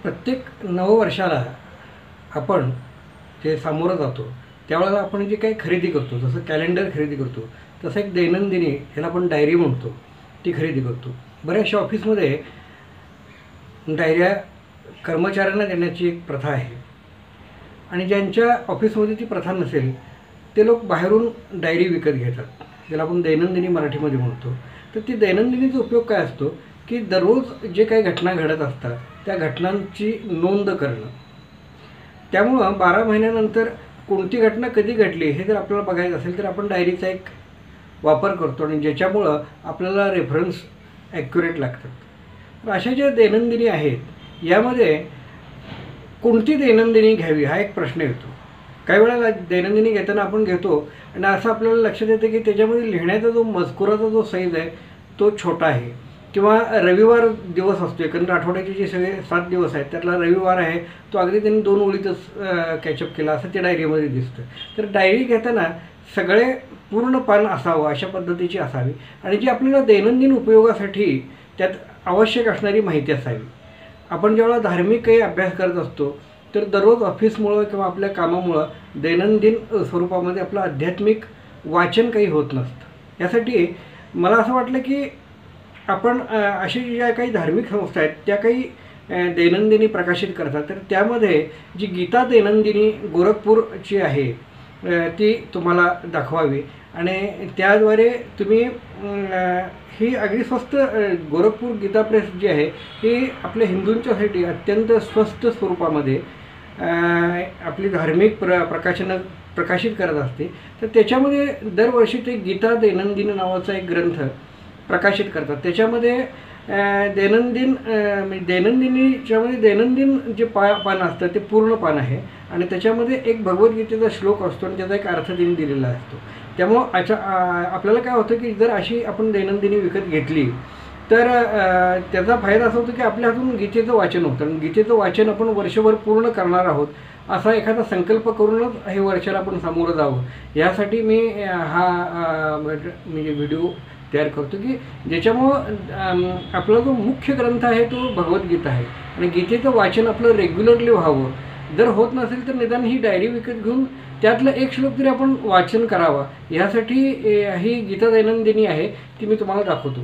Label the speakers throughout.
Speaker 1: प्रत्येक नववर्षाला आपण जे सामोरं जातो त्यावेळेला आपण जे काही खरेदी करतो, जसं कॅलेंडर खरेदी करतो, तसं एक दैनंदिनी ह्याला आपण डायरी म्हणतो, ती खरेदी करतो. बऱ्याचशा ऑफिसमध्ये डायऱ्या कर्मचाऱ्यांना देण्याची एक प्रथा आहे आणि ज्यांच्या ऑफिसमध्ये ती प्रथा नसेल ते लोक बाहेरून डायरी विकत घेतात, ज्याला आपण दैनंदिनी मराठीमध्ये म्हणतो. तर ती दैनंदिनीचा उपयोग काय असतो की दररोज जे काही घटना घडत असतात त्या घटनांची नोंद करणं. त्यामुळं 12 महिन्यानंतर कोणती घटना कधी घडली हे जर आपल्याला बघायचं असेल तर आपण डायरीचा एक वापर करतो आणि ज्याच्यामुळं आपल्याला रेफरन्स ॲक्युरेट लागतात. तर अशा ज्या दैनंदिनी आहेत यामध्ये कोणती दैनंदिनी घ्यावी हा एक प्रश्न येतो. काही वेळेला दैनंदिनी घेताना आपण घेतो आणि असं आपल्याला लक्षात येतं की त्याच्यामध्ये लिहिण्याचा जो मजकुराचा जो साईज आहे तो छोटा आहे किंवा रविवार दिवस असतो. एकंदर आठवड्याचे जे सगळे 7 दिवस आहेत त्यातला रविवार आहे तो अगदी त्यांनी 2 ओळीतच कॅचअप केला असं त्या डायरीमध्ये दिसतं. तर डायरी घेताना सगळे पूर्ण पान असावं अशा पद्धतीची असावी आणि जी आपल्याला दैनंदिन उपयोगासाठी त्यात आवश्यक असणारी माहिती असावी. आपण ज्यावेळेला धार्मिक काही अभ्यास करत असतो तर दररोज ऑफिसमुळं किंवा आपल्या कामामुळं दैनंदिन स्वरूपामध्ये आपलं आध्यात्मिक वाचन काही होत नसतं. यासाठी मला असं वाटलं की आपण अशा ज्या काही धार्मिक संस्था आहेत त्या काही दैनंदिनी प्रकाशित करतात. तर त्यामध्ये जी गीता दैनंदिनी गोरखपूरची आहे ती तुम्हाला दाखवावी आणि त्याद्वारे तुम्ही ही अगदी स्वस्त गोरखपूर गीता प्रेस जी आहे ही आपल्या हिंदूंच्यासाठी अत्यंत स्वस्त स्वरूपामध्ये आपली धार्मिक प्रकाशनं प्रकाशित करत असते. तर त्याच्यामध्ये दरवर्षी ते गीता दैनंदिन नावाचा एक ग्रंथ प्रकाशित करतात. त्याच्यामध्ये दैनंदिनीच्यामध्ये दैनंदिन जे पान असतं ते पूर्ण पान आहे आणि त्याच्यामध्ये एक भगवद्गीतेचा श्लोक असतो आणि त्याचा एक अर्थ त्यांनी दिलेला असतो. त्यामुळं आपल्याला काय होतं की जर अशी आपण दैनंदिनी विकत घेतली तर त्याचा फायदा असा होतो की आपल्या हातून गीतेचं वाचन होतं आणि गीतेचं वाचन आपण वर्षभर पूर्ण करणार आहोत असा एखादा संकल्प करूनच हे वर्षाला आपण सामोरं जावं. यासाठी मी म्हणजे व्हिडिओ तयार करतो की ज्याच्यामुळं आपला जो मुख्य ग्रंथ आहे तो भगवद्गीता आहे आणि गीतेचं वाचन आपलं रेग्युलरली व्हावं. जर होत नसेल तर निदान ही डायरी विकत घेऊन त्यातलं एक श्लोक तरी आपण वाचन करावा यासाठी ही गीता दैनंदिनी आहे ती मी तुम्हाला दाखवतो.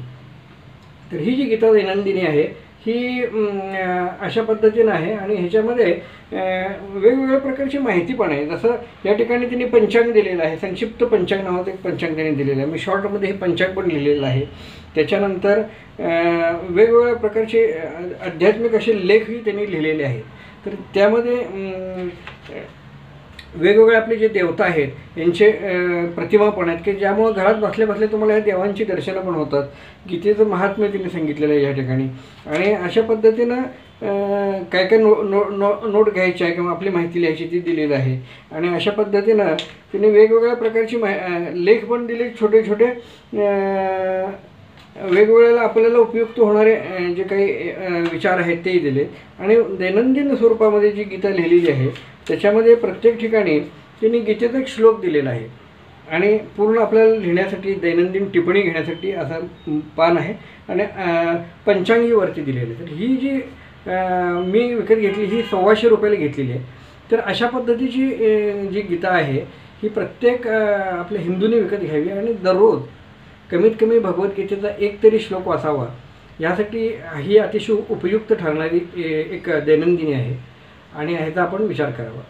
Speaker 1: तर ही जी गीता दैनंदिनी आहे ही अशा पद्धतीनं आहे आणि ह्याच्यामध्ये वेगवेगळ्या प्रकारची माहिती पण आहे. जसं या ठिकाणी त्यांनी पंचांग दिलेलं आहे, संक्षिप्त पंचांग नावाचं एक पंचांग त्यांनी दिलेलं आहे. मी शॉर्टमध्ये हे पंचांग पण लिहिलेलं आहे. त्याच्यानंतर वेगवेगळ्या प्रकारचे आध्यात्मिक असे लेखही त्यांनी लिहिलेले आहेत. तर त्यामध्ये वेगवेगळे आपले जे देवता आहेत यांचे प्रतिमा पण आहेत की ज्यामुळं घरात बसल्या बसल्या तुम्हाला या देवांची दर्शनं पण होतात. गीतेचं महात्म्य त्यांनी सांगितलेलं आहे या ठिकाणी आणि अशा पद्धतीनं काय काय नोट घ्यायची आहे किंवा आपली माहिती लिहायची ती दिलेली आहे आणि अशा पद्धतीनं त्यांनी वेगवेगळ्या प्रकारची लेख पण दिले, छोटे छोटे वेगवेगळ्या आपल्याला उपयुक्त होणारे जे काही विचार आहेत तेही दिले आणि दैनंदिन स्वरूपामध्ये जी गीता लिहिलेली आहे त्याच्यामध्ये प्रत्येक ठिकाणी त्यांनी गीतेचा एक श्लोक दिलेला आहे आणि पूर्ण आपल्याला लिहिण्यासाठी दैनंदिन टिप्पणी घेण्यासाठी असा पान आहे आणि पंचांगीवरती दिलेलं आहे. तर ही जी मी विकत घेतली ही 1,200 रुपयाला घेतलेली आहे. तर अशा पद्धतीची जी गीता आहे ही प्रत्येक आपल्या हिंदूंनी विकत घ्यावी आणि दररोज कमीत कमी भगवद्गीतेचा एक तरी श्लोक वाचावा. यासाठी ही अतिशय उपयुक्त ठरणारी एक दैनंदिनी आहे आणि ह्याचा आपण विचार करावा.